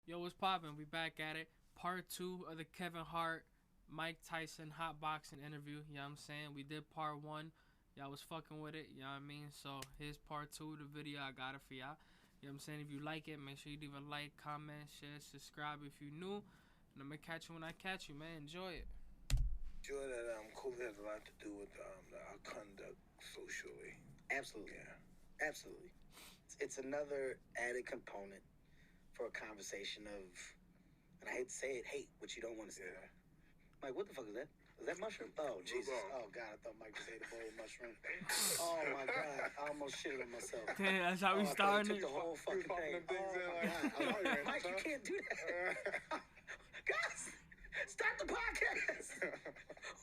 Yo, what's poppin'? We back at it. Part 2 of the Kevin Hart, Mike Tyson Hotboxin interview. You know what I'm saying? We did part 1. Y'all was fucking with it. You know what I mean? So here's part 2 of the video. I got it for y'all. You know what I'm saying? If you like it, make sure you leave a like, comment, share, subscribe if you new. And I'm going to catch you when I catch you, man. Enjoy it. Sure that COVID has a lot to do with our conduct socially. Absolutely. Yeah. Absolutely. It's another added component for a conversation of, and I hate to say it, hate what you don't want to say. Yeah. Mike, what the fuck is that? Is that mushroom? Oh, Jesus. Oh, God, I thought Mike just ate a bowl of mushroom. Oh, my God. I almost shitted on myself. Damn, that's how we I thought started he took the whole fucking thing. Oh, my God. Mike, you can't do that. Guys, stop the podcast.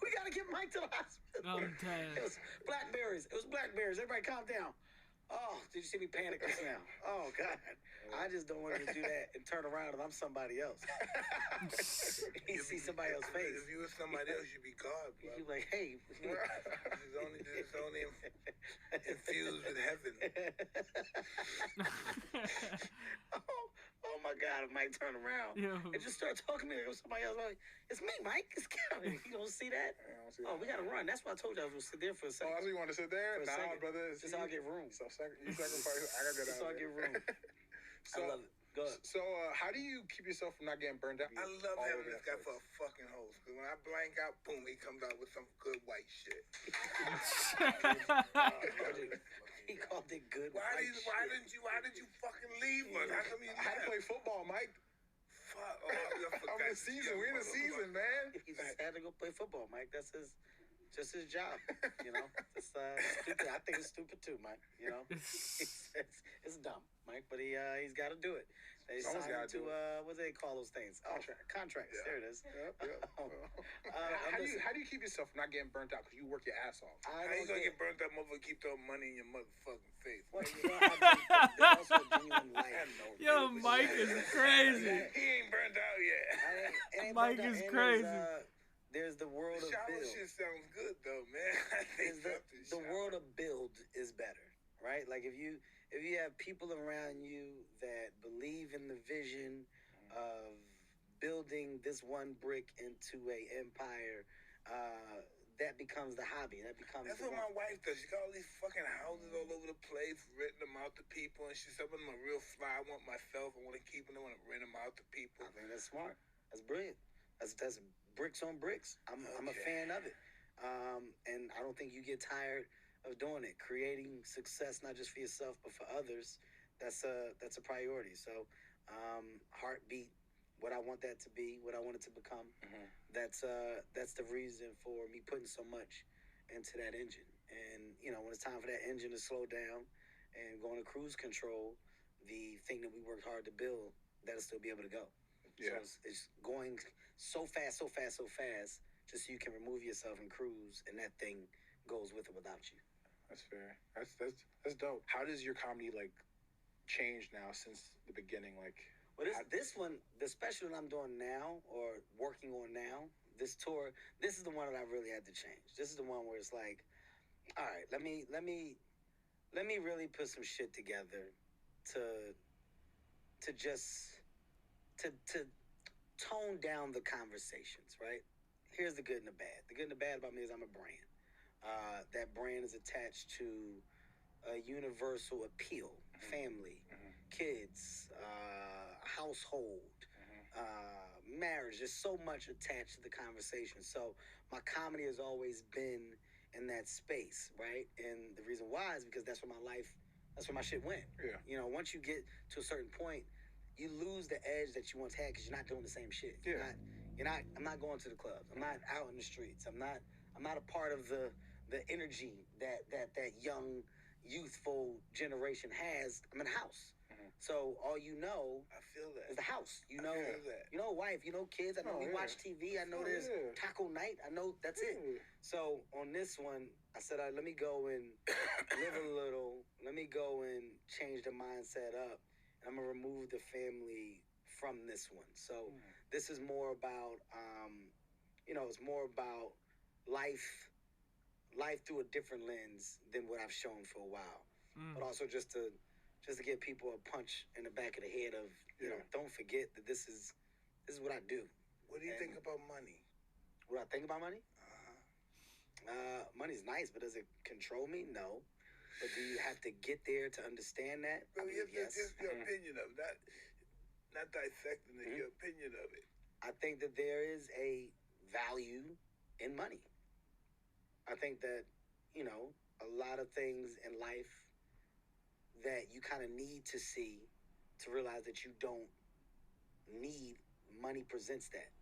We got to get Mike to the hospital. I'm dead. It was blackberries. Everybody calm down. Oh, did you see me panic just now? Oh, God. I just don't want to do that and turn around and I'm somebody else. You see somebody else's face. If you were somebody else, you'd be God, bro. You're like, hey. It's only infused with heaven. Oh, my God. I might turn around and just start talking to me like somebody else. Like, it's me, Mike. It's Kevin. You don't see that? I don't see that. We got to run. That's why I told you I was going to sit there for a second. Oh, that's what you want to sit there? Nah, brother. Just so I get room. So you sacrifice. I got to get out. Just so I get room. I love it. Go ahead. So, how do you keep yourself from not getting burned out? I love having this guy for a fucking host. Because when I blank out, boom, he comes out with some good white shit. He called it good. Why did you fucking leave us? How come you I had to play football, Mike. Fuck. Oh, I forgot. I'm in the season. We're in the season, man. He just had to go play football, Mike. That's just his job, you know. It's stupid. I think it's stupid too, Mike. You know, it's dumb, Mike. But he's got to do it. They signed him to what do they call those things? Oh, contracts. Yeah. There it is. Yep. How do you keep yourself from not getting burnt out? Because you work your ass off. How you gonna get burnt out, motherfucker? Keep throwing money in your motherfucking face. Well, you know, there's also a genuine life. Yo, Mike is crazy. He ain't burnt out yet. Mike is crazy. There's the world of shower build. Shit sounds good though, man. I think the world of build is better, right? Like if you have people around you that believe in the vision of building this one brick into a empire, that becomes the hobby. That's what my wife does. She got all these fucking houses all over the place, renting them out to people, and she said, "I'm a real fly. I want myself. I want to keep them. I want to rent them out to people." I think that's smart. That's brilliant. That's bricks on bricks. I'm a fan of it. And I don't think you get tired of doing it. Creating success, not just for yourself, but for others, that's a priority. So, Heartbeat, what I want that to be, what I want it to become, that's the reason for me putting so much into that engine. And, you know, when it's time for that engine to slow down and go into cruise control, the thing that we worked hard to build, that'll still be able to go. Yeah. So it's going so fast, just so you can remove yourself and cruise, and that thing goes with or without you. That's fair. That's dope. How does your comedy change now since the beginning? Well, this one, the special that I'm doing now or working on now, this tour, this is the one that I really had to change. This is the one where it's like, all right, let me really put some shit together to tone down the conversations, right? Here's the good and the bad. The good and the bad about me is I'm a brand. That brand is attached to a universal appeal, family, kids, household, marriage. There's so much attached to the conversation. So my comedy has always been in that space, right? And the reason why is because that's where my shit went. Yeah. You know, once you get to a certain point, you lose the edge that you once had because you're not doing the same shit. Yeah. I'm not going to the clubs. I'm not out in the streets. I'm not a part of the energy that young, youthful generation has. I'm in the house. So all you know I feel that. is the house. You know that. You know wife, you know kids. I know we watch TV. I know there's taco night. I know that's it. So on this one, I said, all right, let me go and live a little. Let me go and change the mindset up. I'm gonna remove the family from this one. So this is more about, it's more about life through a different lens than what I've shown for a while. But also just to give people a punch in the back of the head of you know, don't forget that this is what I do. What do you think about money? What I think about money? Money's nice, but does it control me? No. But do you have to get there to understand that? Well, yes. just your opinion of that, not dissecting it, your opinion of it. I think that there is a value in money. I think that, you know, a lot of things in life that you kind of need to see to realize that you don't need, money presents that.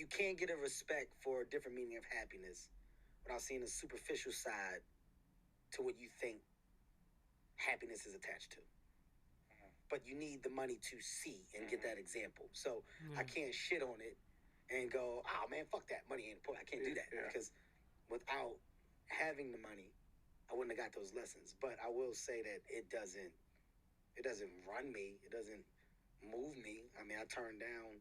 You can't get a respect for a different meaning of happiness without seeing a superficial side to what you think happiness is attached to. But you need the money to see and get that example. So I can't shit on it and go, oh man, fuck that, money ain't important. I can't do that because without having the money, I wouldn't have got those lessons. But I will say that it doesn't run me. It doesn't move me. I mean, I turn down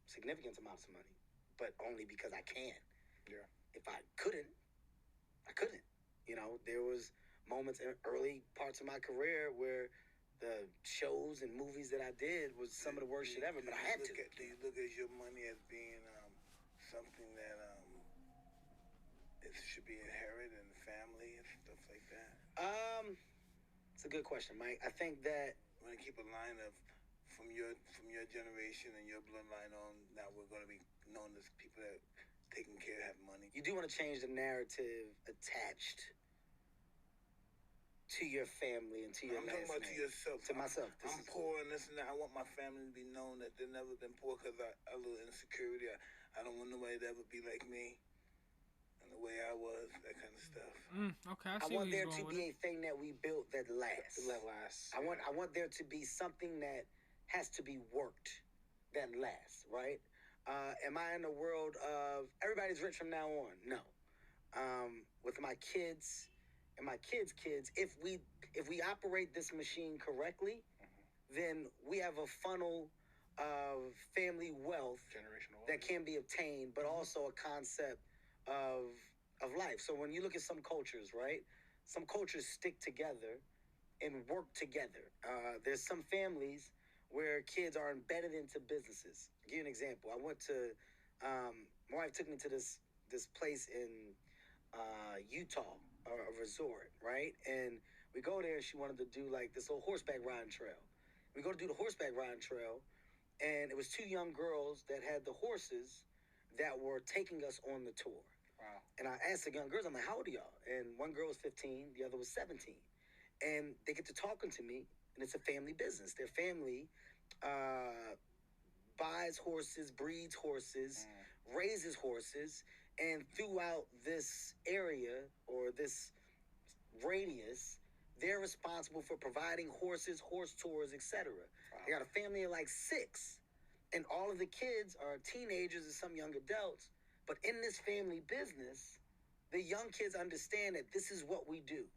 significant amounts of money, but only because I can. Yeah. If I couldn't, I couldn't. You know, there was moments in early parts of my career where the shows and movies that I did was some of the worst shit ever, but I had to. Do you look at your money as being something that it should be inherited in the family and stuff like that? It's a good question, Mike. I think that You want to keep a line of from your generation and your bloodline on. Now we're going to be known as people that taking care, have money. you do want to change the narrative attached to your family and to your I'm last talking about name. to yourself. To myself. I'm poor and this and that. I want my family to be known that they've never been poor because I live insecurity. I don't want nobody to ever be like me and the way I was, that kind of stuff. Okay, I I see want where there you're to going be with a thing that we built that lasts. Let last. I want there to be something that has to be worked that lasts, right? Am I in the world of everybody's rich from now on? No. With my kids and my kids' kids, if we operate this machine correctly, then we have a funnel of family wealth Generational that can be obtained, but also a concept of life. So when you look at some cultures, right? Some cultures stick together and work together. There's some families where kids are embedded into businesses. I'll give you an example. I went to my wife took me to this place in Utah, a resort, right? And we go there and she wanted to do like this little horseback riding trail. We go to do the horseback riding trail, and it was two young girls that had the horses that were taking us on the tour. Wow. And I asked the young girls, I'm like, how old are y'all? And one girl was 15, the other was 17. And they get to talking to me, and it's a family business. Their family buys horses, breeds horses, raises horses, and throughout this area or this radius, they're responsible for providing horses, horse tours, etc. Wow. They got a family of like 6, and all of the kids are teenagers and some young adults. But in this family business, the young kids understand that this is what we do.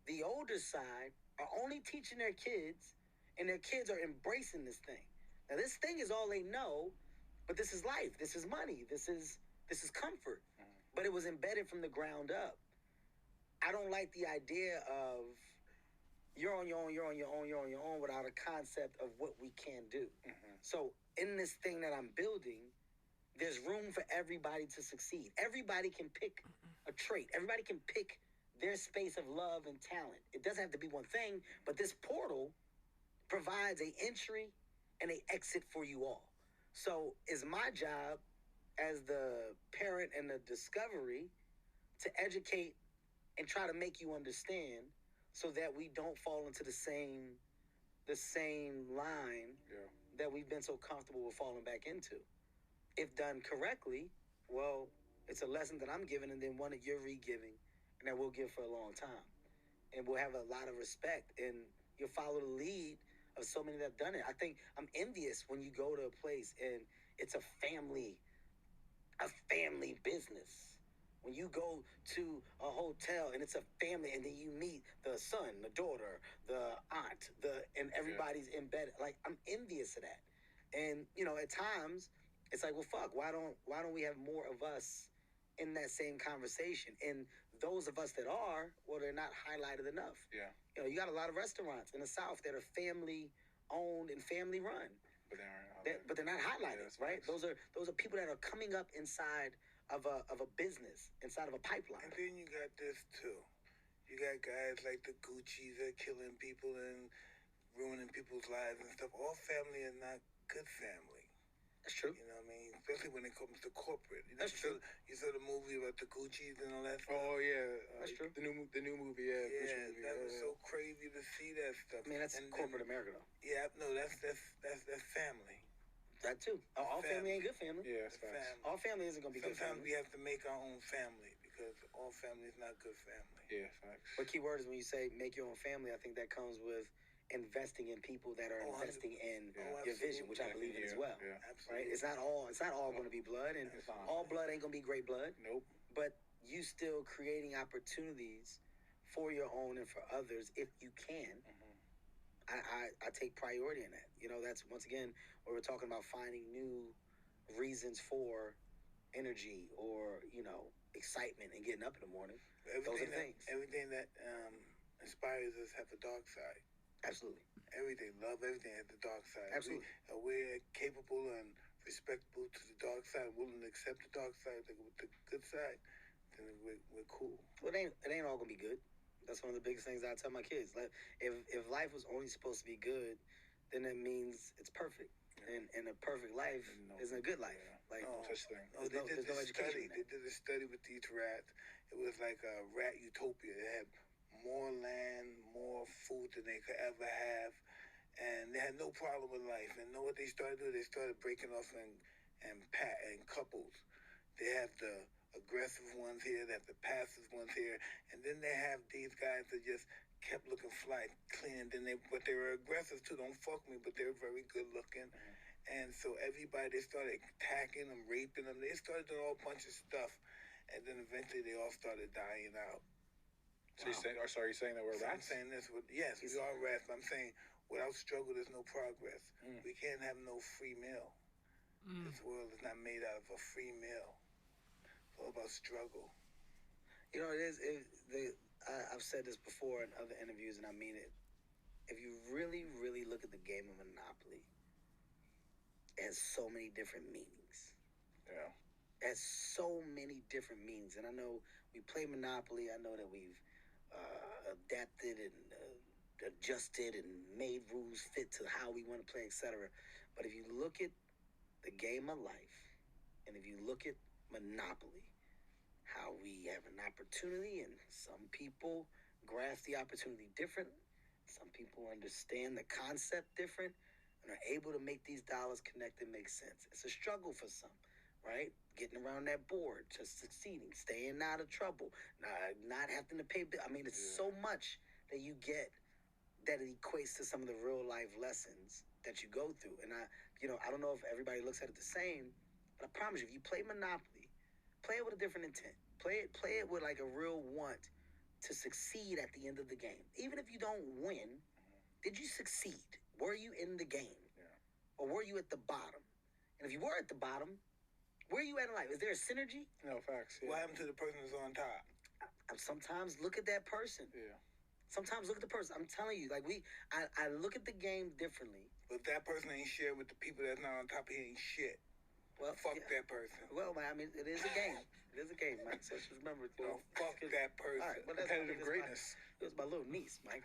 The older side are only teaching their kids, and their kids are embracing this thing. Now, this thing is all they know, but this is life. This is money. This is comfort. But it was embedded from the ground up. I don't like the idea of you're on your own, you're on your own, you're on your own without a concept of what we can do. So in this thing that I'm building, there's room for everybody to succeed. Everybody can pick a trait. Everybody can pick their space of love and talent. It doesn't have to be one thing, but this portal provides an entry and an exit for you all. So it's my job as the parent and the discovery to educate and try to make you understand so that we don't fall into the same line that we've been so comfortable with falling back into. If done correctly, well, it's a lesson that I'm giving and then one that you're re-giving and that we'll give for a long time. And we'll have a lot of respect and you'll follow the lead of so many that have done it. I think I'm envious when you go to a place and it's a family business. When you go to a hotel and it's a family and then you meet the son, the daughter, the aunt, and everybody's embedded. Like, I'm envious of that. And, you know, at times it's like, well, fuck, why don't we have more of us in that same conversation, in those of us that are, well, they're not highlighted enough. Yeah. You know, you got a lot of restaurants in the South that are family owned and family run, But they aren't. but they're not highlighted, Yeah, right? facts. Those are people that are coming up inside of a business, inside of a pipeline. And then you got this too. You got guys like the Gucci's that are killing people and ruining people's lives and stuff. All family is not good family. That's true. You know what I mean? Especially when it comes to corporate. You know, That's true. You saw the movie about the Gucci's and all that stuff? Oh yeah, That's true. The new movie, yeah. Gucci Yeah, movie, that was so crazy to see that stuff. I mean, that's corporate America, though. Yeah, no, that's family. That too. All family ain't good family. Yeah, That's it's facts. family. All family isn't gonna be good Sometimes family. we have to make our own family because all family is not good family. Yeah, facts. But key word is when you say make your own family, I think that comes with investing in people that are investing in your vision, which I believe in as well. Yeah. Absolutely. Right? It's not all going to be blood, and It's not. all blood ain't going to be great blood. Nope. But you still creating opportunities for your own and for others if you can. I take priority in that. You know, that's once again where we're talking about finding new reasons for energy or excitement and getting up in the morning. Those are the things. Everything that inspires us have a dark side. Absolutely. Everything, love, everything has the dark side. Absolutely. We're capable and respectable to the dark side, willing to accept the dark side with the good side, then we're cool. Well, it ain't all gonna be good. That's one of the biggest things I tell my kids. Like, if life was only supposed to be good, then that means it's perfect. And a perfect life isn't a good life. Yeah. Like, No. Such thing. No, they there's did no this education study. in that. They did a study with these rats. It was like a rat utopia. They had more land, more food than they could ever have, and they had no problem with life. And know what they started doing? They started breaking off in couples. They have the aggressive ones here, they have the passive ones here, and then they have these guys that just kept looking fly, clean. And then but they were aggressive too. Don't fuck me, but they were very good looking. And so everybody, they started attacking them, raping them. They started doing a whole bunch of stuff. And then eventually they all started dying out. So you're saying that we're So I'm rats? saying this, yes, we are rats. But I'm saying without struggle, there's no progress. We can't have no free meal. This world is not made out of a free meal. It's all about struggle. You know, I've said this before in other interviews, and I mean it. If you really, really look at the game of Monopoly, it has so many different meanings. Yeah. It has so many different meanings. And I know we play Monopoly. I know that we've adapted and adjusted and made rules fit to how we want to play, etc. But if you look at the game of life, and if you look at Monopoly, how we have an opportunity, and some people grasp the opportunity different. Some people understand the concept different and are able to make these dollars connect and make sense. It's a struggle for some, right? Getting around that board, just succeeding, staying out of trouble, not having to pay. I mean, it's so much that you get that it equates to some of the real life lessons that you go through. And I don't know if everybody looks at it the same, but I promise you, if you play Monopoly, play it with a different intent. Play it with like a real want to succeed at the end of the game. Even if you don't win, did you succeed? Were you in the game? Yeah. Or were you at the bottom? And if you were at the bottom, where are you at in life? Is there a synergy? No, facts. Yeah. What happened to the person that's on top? I sometimes look at that person. Yeah. Sometimes look at the person. I'm telling you, like I look at the game differently. But if that person ain't shared with the people that's not on top, he ain't shit. Well, fuck that person. Well, I mean, it is a game. It is a game, Mike. So just remember, fuck that person. All right, well, that's competitive greatness. It was my little niece, Mike.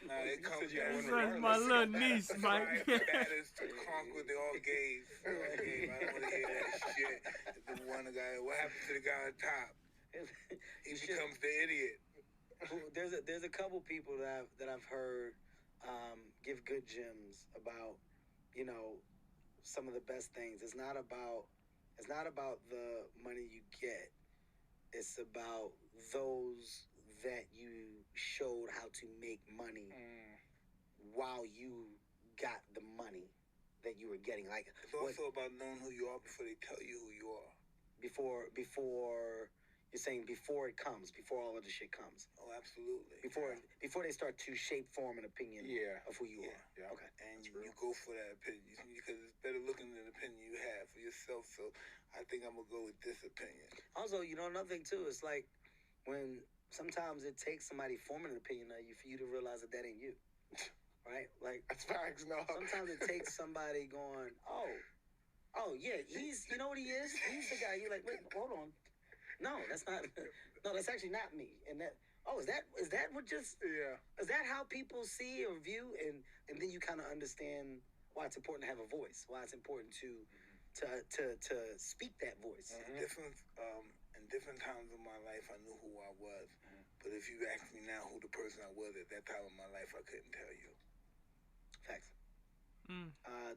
Nah, it comes You This said is my little niece, Mike. baddest to conquer. They all gays. I don't want to hear that shit. The one guy. What happened to the guy on top? He becomes the idiot. There's a couple people that I've heard give good gems about, some of the best things. It's not about the money you get. It's about those that you showed how to make money while you got the money that you were getting. Like, it's also about knowing who you are before they tell you who you are. Before You're saying before it comes, before all of the shit comes. Oh, absolutely. Before they start to shape, form an opinion of who you are. Yeah. Okay. And you go for that opinion because it's better looking than the opinion you have for yourself. So I think I'm going to go with this opinion. Also, another thing too, it's like when sometimes it takes somebody forming an opinion of you for you to realize that ain't you. Right? Like, that's facts, no. Sometimes it takes somebody going, oh yeah, he's, you know what he is? He's the guy. You're like, wait, hold on. No, that's not. No, that's actually not me. And that. Oh, is that what just? Yeah. Is that how people see or view? And then you kind of understand why it's important to have a voice. Why it's important to speak that voice. In different times of my life, I knew who I was. But if you ask me now who the person I was at that time of my life, I couldn't tell you. Facts.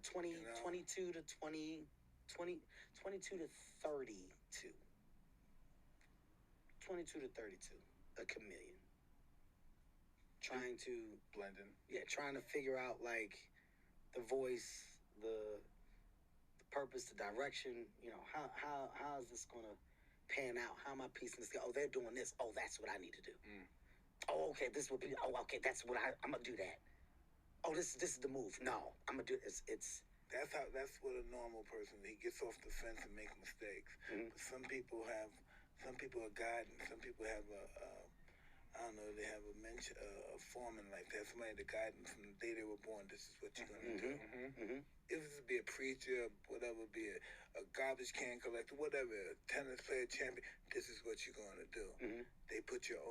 22 to 22 to 32. 22 to 32, a chameleon. Trying to blend in. Yeah, trying to figure out like the voice, the purpose, the direction. How is this gonna pan out? How am I piecing this together? Oh, they're doing this. Oh, that's what I need to do. Oh, okay, this will be. Oh, okay, that's what I'm gonna do that. Oh, this is the move. No, I'm gonna do this. That's what a normal person. He gets off the fence and makes mistakes. But some people are guiding. Some people have they have a foreman like that. Somebody to guide them from the day they were born. This is what you're gonna do. If this be a preacher, whatever, be a garbage can collector, whatever, a tennis player, champion. This is what you're gonna do. They put your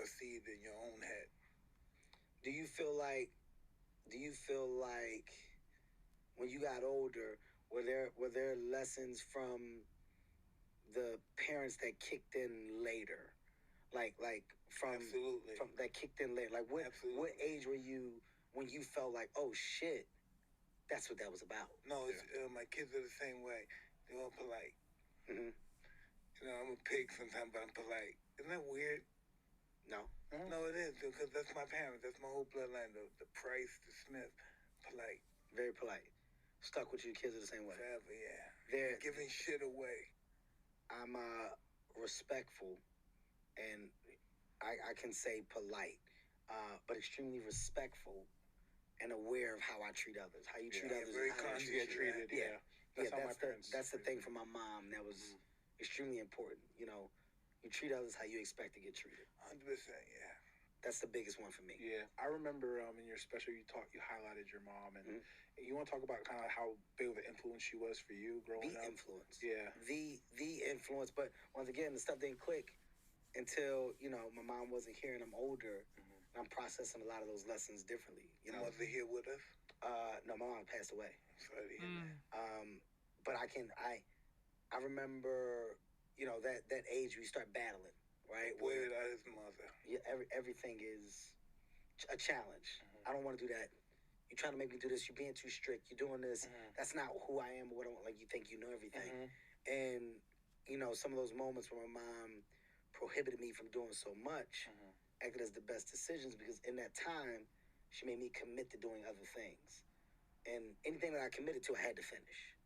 seed in your own head. Do you feel like when you got older, were there lessons from the parents that kicked in later? Like from that kicked in later. Like what age were you when you felt like, oh shit, that's what that was about? No, my kids are the same way. They're all polite. I'm a pig sometimes, but I'm polite. Isn't that weird? No. No, it is, because that's my parents. That's my whole bloodline. The Price, the Smith, polite. Very polite. Stuck with you. Kids are the same way. Forever, yeah. They're giving shit away. I'm respectful, and I can say polite, but extremely respectful and aware of how I treat others. How you treat others. Very how conscious. you Get treated. Yeah. That's the thing for my mom. That was extremely important. You treat others how you expect to get treated. 100%, yeah. That's the biggest one for me. Yeah, I remember in your special you highlighted your mom, and you want to talk about kind of how big of an influence she was for you growing up. The influence. Yeah. The influence, but once again, the stuff didn't click until my mom wasn't here and I'm older. And I'm processing a lot of those lessons differently. Was he here with us? No, my mom passed away. Sorry to hear that. But I remember. That age we start battling, right? Where is mother? Yeah, everything is a challenge. I don't want to do that. You're trying to make me do this. You're being too strict. You're doing this. That's not who I am or what I want. Like, you think you know everything. And, some of those moments where my mom prohibited me from doing so much acted as the best decisions because in that time, she made me commit to doing other things. And anything that I committed to, I had to finish.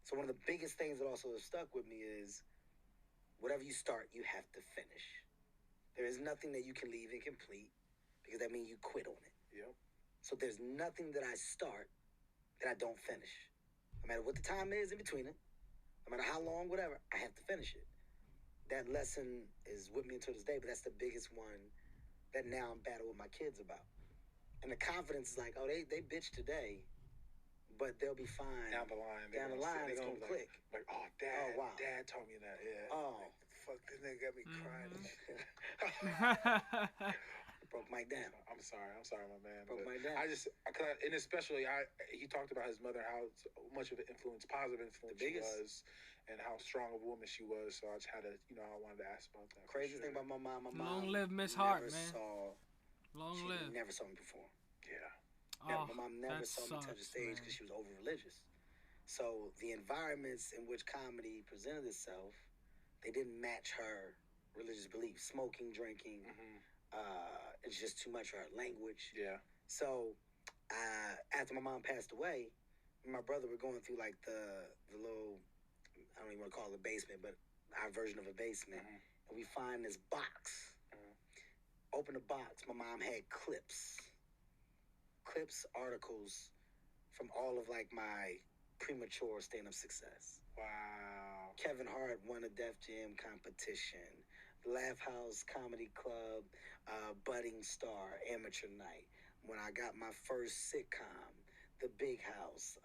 So one of the biggest things that also has stuck with me is whatever you start, you have to finish. There is nothing that you can leave incomplete because that means you quit on it. Yep. So there's nothing that I start that I don't finish. No matter what the time is in between it, no matter how long, whatever, I have to finish it. That lesson is with me until this day, but that's the biggest one that now I'm battling with my kids about. And the confidence is like, oh, they bitch today, but they'll be fine. Down the line, it's going to click. Like, oh, Dad told me that. Yeah. Oh. Fuck, this nigga got me crying. Broke Mike down. I'm sorry, my man. Broke Mike down. And especially, he talked about his mother, how much of an influence, positive influence she was, and how strong of a woman she was. So I just had to, I wanted to ask about that. Crazy thing about my mom. Long live Miss Hart, man. Long live. Never saw me perform. Yeah. My mom never saw me touch a stage because she was over religious. So the environments in which comedy presented itself, they didn't match her religious beliefs. Smoking, drinking, it's just too much for her language. Yeah. So after my mom passed away, me and my brother were going through like the little, I don't even want to call it a basement, but our version of a basement, and we find this box. Open the box. My mom had clips, articles from all of like my premature stand-up success. Wow. Kevin Hart won a Def Jam competition. Laugh House Comedy Club, Budding Star, Amateur Night. When I got my first sitcom, The Big House.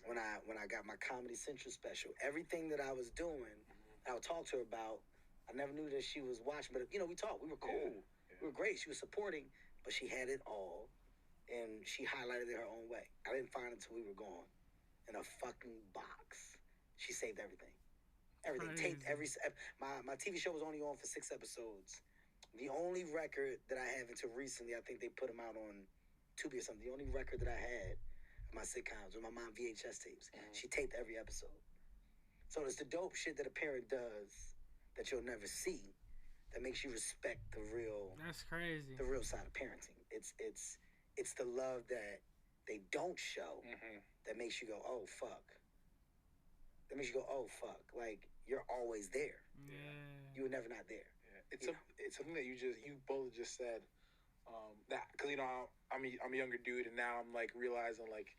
When I got my Comedy Central special. Everything that I was doing, I would talk to her about. I never knew that she was watching, but we talked. We were cool. Yeah. We were great. She was supporting, but she had it all, and she highlighted it her own way. I didn't find it until we were gone. In a fucking box. She saved everything. Everything. Taped every... My TV show was only on for 6 episodes. The only record that I have until recently, I think they put them out on Tubi or something. The only record that I had of my sitcoms were my mom VHS tapes. She taped every episode. So it's the dope shit that a parent does that you'll never see that makes you respect the real... That's crazy. The real side of parenting. It's the love that they don't show that makes you go, oh, fuck. That makes you go, oh, fuck. Like, you're always there. Yeah. You were never not there. Yeah. It's something that you both just said. That, because, I'm a younger dude, and now I'm, like, realizing, like,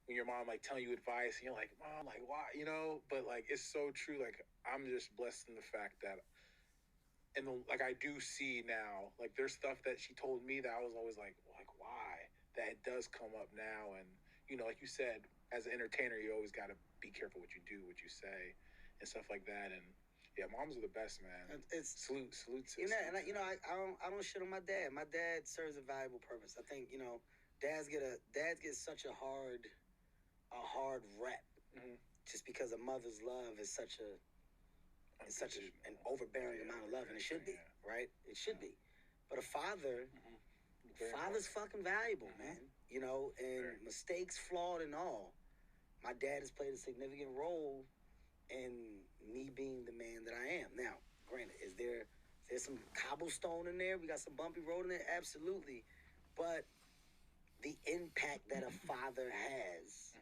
when your mom, like, telling you advice, and you're like, Mom, like, why, But, like, it's so true. Like, I'm just blessed in the fact that, I do see now, like, there's stuff that she told me that I was always like, why? That it does come up now, and, like you said, as an entertainer, you always got to be careful what you do, what you say, and stuff like that. And yeah, moms are the best, man. It's salute to and I don't shit on my dad. My dad serves a valuable purpose. I think dads get such a hard rep just because a mother's love is such an overbearing amount of love, and it should be right. It should be, but a father's fucking valuable, man. And mistakes, flawed and all. My dad has played a significant role in me being the man that I am. Now, granted, there's some cobblestone in there? We got some bumpy road in there? Absolutely. But the impact that a father has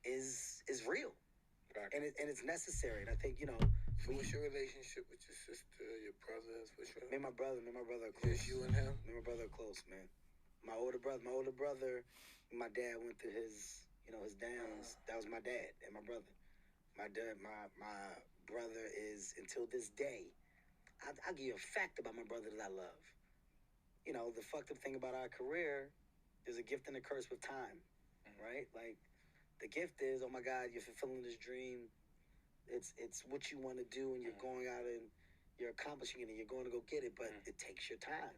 is real. Right. And it's necessary. And I think, So what's your relationship with your sister, your brothers? Me and my brother are close. Just you and him? Me and my brother are close, man. My older brother, my dad went through his downs. That was my dad and my brother. My brother is, until this day, I'll give you a fact about my brother that I love. The fucked up thing about our career is a gift and a curse with time, right? Like, the gift is, oh my God, you're fulfilling this dream. It's what you want to do, and you're going out and you're accomplishing it, and you're going to go get it, but it takes your time.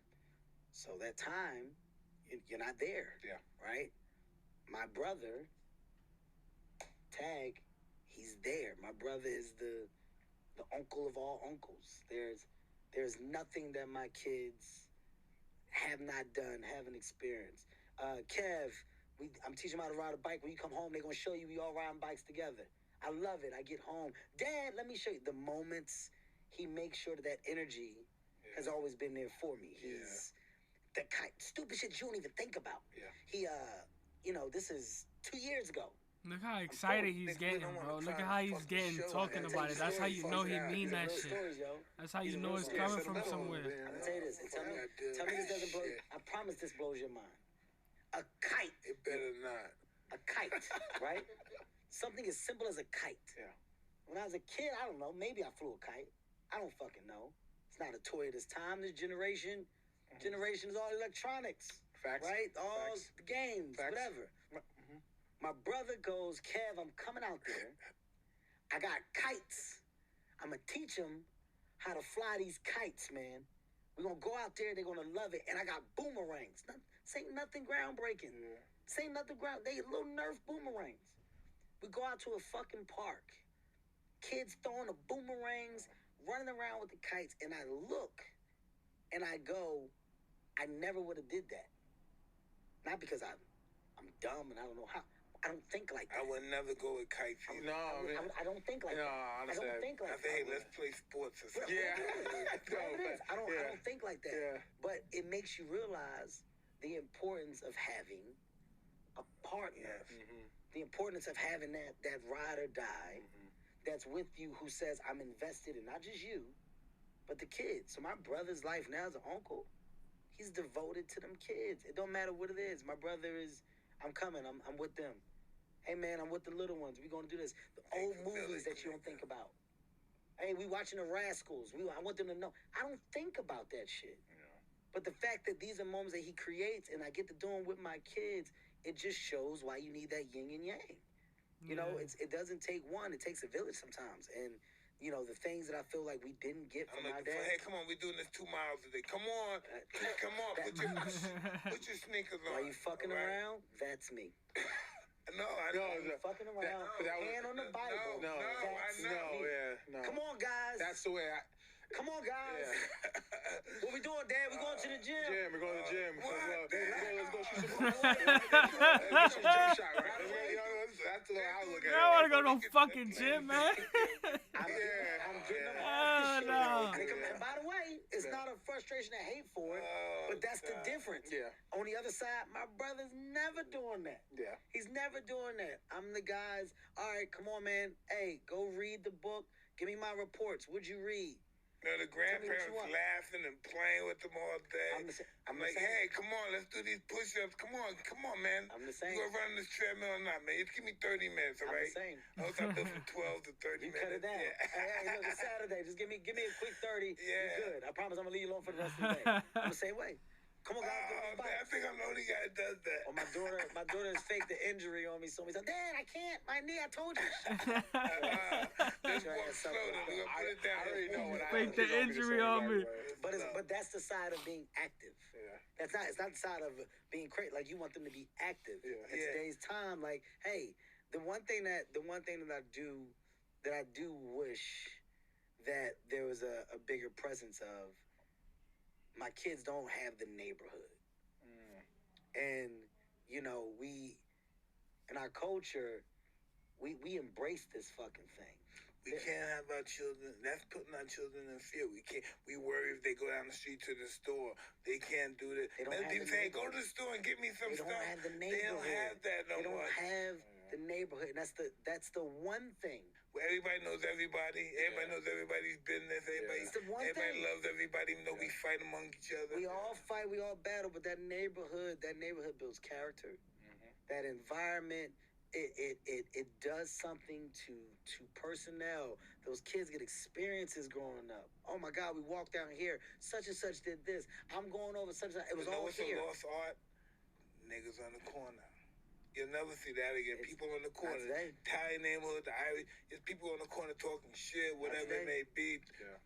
So that time, you're not there, right? My brother, Tag, he's there. My brother is the uncle of all uncles. There's nothing that my kids have not done, haven't experienced. Kev, I'm teaching him how to ride a bike. When you come home, they're going to show you we all riding bikes together. I love it. I get home. Dad, let me show you. The moments he makes sure that energy has always been there for me. He's the kind stupid shit you don't even think about. Yeah. He, this is 2 years ago. Look how excited he's getting, bro. Look at how he's getting, talking about it. That's how you know he mean that shit. That's how you know it's coming from somewhere. I'm gonna tell you this, and tell me this doesn't blow. I promise this blows your mind. A kite. It better not. A kite, right? Something as simple as a kite. Yeah. When I was a kid, I don't know. Maybe I flew a kite. I don't fucking know. It's not a toy of this time. This generation is all electronics. Facts. Right? All Facts. the games, Facts. whatever. My brother goes, Kev, I'm coming out there. I got kites. I'm going to teach them how to fly these kites, man. We're going to go out there. They're going to love it. And I got boomerangs. This ain't nothing groundbreaking. Yeah. This ain't nothing They little Nerf boomerangs. We go out to a fucking park. Kids throwing the boomerangs, running around with the kites. And I look and I go, I never would have did that. Not because I'm dumb and I don't know how. I don't think like that. I would never go with kites. I don't think like that. Honestly, I don't think like I that. say, hey, let's play sports or something. Yeah. I don't think like that. Yeah. But it makes you realize the importance of having a partner. Yes. The importance of having that ride or die. that's with you who says, I'm invested in not just you, but the kids. So my brother's life now as an uncle, he's devoted to them kids. It don't matter what it is. My brother is, I'm coming. I'm with them. Hey, man, I'm with the little ones. We're going to do this. The old movies that you don't think about. Hey, we watching the Rascals. I want them to know. I don't think about that shit. Yeah. But the fact that these are moments that he creates and I get to do them with my kids, it just shows why you need that yin and yang. You know, it doesn't take one. It takes a village sometimes. And you know, the things that I feel like we didn't get from our dad. Hey, come on, we're doing this 2 miles today. Come on. Come on. Put your sneakers on. While you fucking around, that's me. No, I know. Fucking around, hand on the Bible. No, Come on, guys. That's the way Come on, guys. Yeah. What we doing, Dad? We going to the gym. We're going to the gym. Let's go shoot some jump shot, right? That's the way I look at it. I want to go to no fucking gym, man. I'm getting them off the shit. And by the way, it's not a frustration and hate for it, but that's the difference. Yeah. On the other side, my brother's never doing that. Yeah. He's never doing that. I'm the guys, all right, come on, man. Hey, go read the book. Give me my reports. What'd you read? You know, the grandparents laughing and playing with them all day. I'm like, hey, come on, let's do these push-ups. Come on, man. I'm the same. You gonna run this treadmill or not, man? Just give me 30 minutes, all right? I'm the same. I'll stop from 12 to 30 you minutes. Cut it down. Yeah. Hey, look, it's Saturday. Just give me a quick 30. Yeah. You're good. I promise I'm gonna leave you alone for the rest of the day. I'm the same way. Come on, guys. Man, I think I'm the only guy that does that. Well, my daughter has faked the injury on me. So he's like, Dad, I can't. My knee, I told you. Just walk slowly. We're gonna put it down. I already know what I fake the injury on me. But that's the side of being active. Yeah. It's not the side of being crazy. Like you want them to be active. Yeah. In today's time, like, hey, the one thing that I do wish that there was a bigger presence of. My kids don't have the neighborhood. And, you know, we, in our culture, we embrace this fucking thing. We can't have our children. That's putting our children in fear. We can't. We worry if they go down the street to the store. They can't do that. People say, go to the store and get me some stuff. They don't have the neighborhood. They don't have that no more. They don't have the neighborhood. And that's the one thing. Where everybody knows everybody. Everybody knows everybody's business. Everybody loves everybody, even though we fight among each other. We all fight. We all battle. But that neighborhood builds character. Mm-hmm. That environment, it does something to personnel. Those kids get experiences growing up. Oh my God, we walked down here. Such and such did this. I'm going over such and such. It was all here. Lost art. Niggas on the corner. You'll never see that again. People on the corner, Italian neighborhood, the Irish, it's people on the corner talking shit, whatever it may be,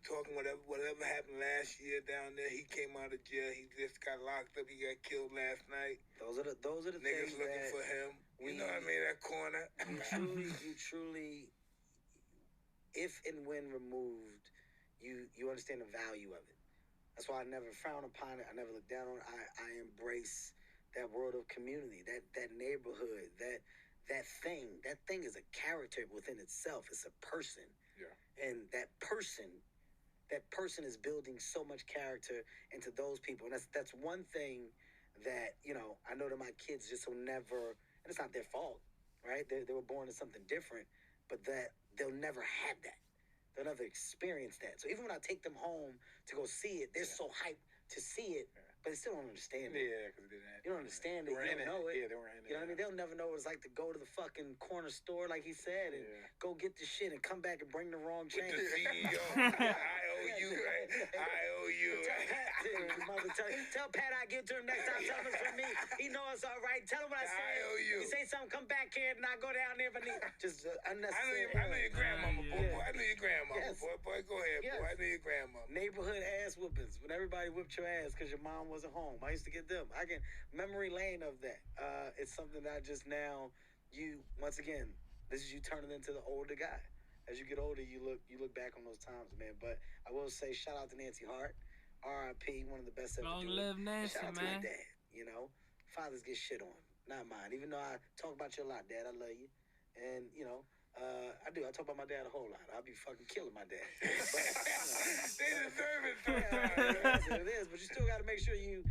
talking whatever happened last year down there. He came out of jail. He just got locked up. He got killed last night. Those are the niggas things looking for him. You know what I mean? That corner. You truly, if and when removed, you understand the value of it. That's why I never frown upon it. I never look down on it. I embrace that world of community, that neighborhood, that thing is a character within itself. It's a person. Yeah. And that person is building so much character into those people. And that's one thing that, you know, I know that my kids just will never, and it's not their fault, right? They were born to something different, but that they'll never have that. They'll never experience that. So even when I take them home to go see it, they're so hyped to see it. But they still don't understand it. Yeah, because they didn't. You don't understand it. You don't know it. Yeah, they weren't in it. You know what I mean? They'll never know what it's like to go to the fucking corner store, like he said, and go get the shit and come back and bring the wrong change. With the CEO. I owe you, right? I owe you. Tell Pat I give to him next time. Tell him it's from me. He knows it's all right. Tell him what I said. I owe you. You say something, come back here, and I go down there if I need. Just unnecessary. I know your grandmama, boy. I know your grandmama, boy. Boy, go ahead, boy. I know your grandmama. Neighborhood ass whoopings. When everybody whipped your ass because your mom wasn't home. I used to get them. I can memory lane of that. It's something that I just now once again, this is you turning into the older guy. As you get older, you look back on those times, man. But I will say, shout out to Nancy Hart, R.I.P. One of the best ever. Long live Nancy, shout out to man. my dad. You know, fathers get shit on, not mine. Even though I talk about you a lot, Dad, I love you, and you know. I do. I talk about my dad a whole lot. I'll be fucking killing my dad. But, they deserve it. It is, but you still got to make sure you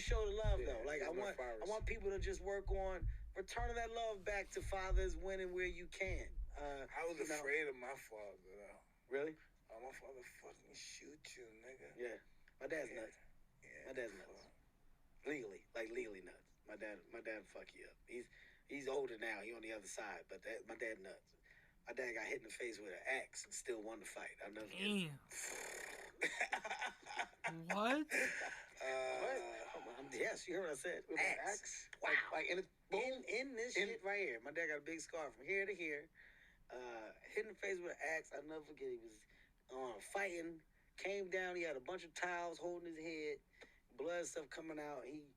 show the love though. Like I want people to just work on returning that love back to fathers when and where you can. I was afraid of my father, though. Really? Oh, my father fucking shoot you, nigga. Yeah. My dad's nuts. Yeah. My dad's nuts. Legally nuts. My dad fuck you up. He's older now. He on the other side, but my dad nuts. My dad got hit in the face with an axe and still won the fight. I'll never forget. Damn. What? Yes, you heard what I said. With an axe? Wow. Like in, in this shit right here. My dad got a big scar from here to here. Hit in the face with an axe. I'll never forget. He was fighting. Came down. He had a bunch of towels holding his head. Blood stuff coming out. He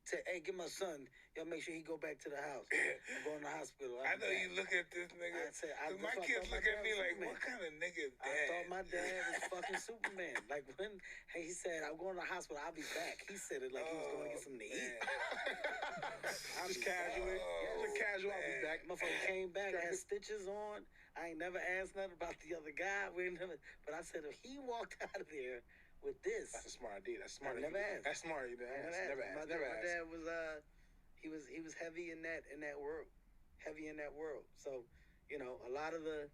said, "Hey, get my son. Y'all make sure he go back to the house. I'm going to the hospital." I know you look at this nigga. I said, my kids look at me like, what kind of nigga is that? I thought my dad was fucking Superman. Like when he said, "I'm going to the hospital. I'll be back." He said it like he was going to get something to eat. Just casually. Just casual. I'll be back. Motherfucker came back, had stitches on. I ain't never asked nothing about the other guy. But I said, if he walked out of there with this, that's a smart idea. That's smart. I never asked. That's smart. Never asked. My dad was he was heavy in that world, So, you know, a lot of the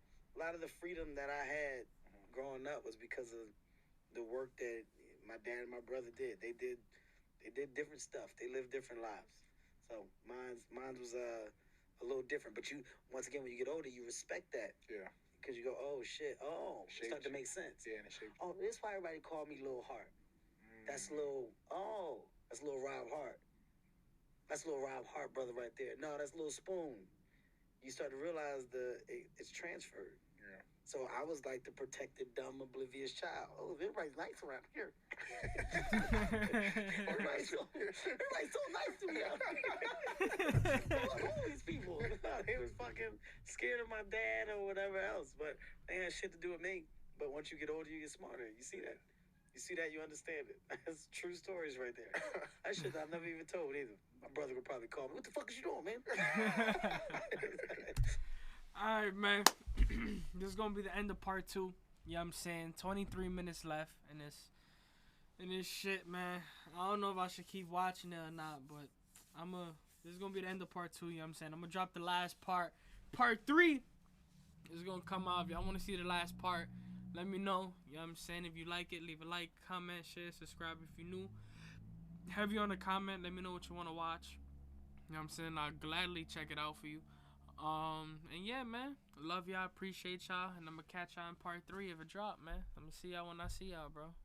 freedom that I had growing up was because of the work that my dad and my brother did. They did different stuff. They lived different lives. So mine was a little different. But once again, when you get older, you respect that. Yeah. Because you go, oh shit, it start to make sense. Yeah, and it shaped you. Oh, that's why everybody called me Lil Hart. That's Lil Rob Hart. That's Lil Rob Hart, brother, right there. No, that's Lil Spoon. You start to realize it's transferred. Yeah. So I was like the protected, dumb, oblivious child. Oh, everybody's nice around here. everybody's so nice to me out here. Who are these people? They was fucking scared of my dad or whatever else, but they had shit to do with me. But once you get older, you get smarter. You see that? You understand it. That's true stories right there. That shit I've never even told either. My brother would probably call me, "What the fuck is you doing, man?" All right, man. This is gonna be the end of part 2. You know what I'm saying? 23 minutes left in this shit, man. I don't know if I should keep watching it or not, but this is gonna be the end of part 2. You know what I'm saying? I'm gonna drop the last part. Part 3 is gonna come out. If y'all wanna see the last part, let me know. You know what I'm saying? If you like it, leave a like, comment, share, subscribe if you're new. Have you on the comment. Let me know what you want to watch. You know what I'm saying? I'll gladly check it out for you. And yeah, man. Love y'all. Appreciate y'all. And I'm going to catch y'all in part 3 if it drop, man. Let me see y'all when I see y'all, bro.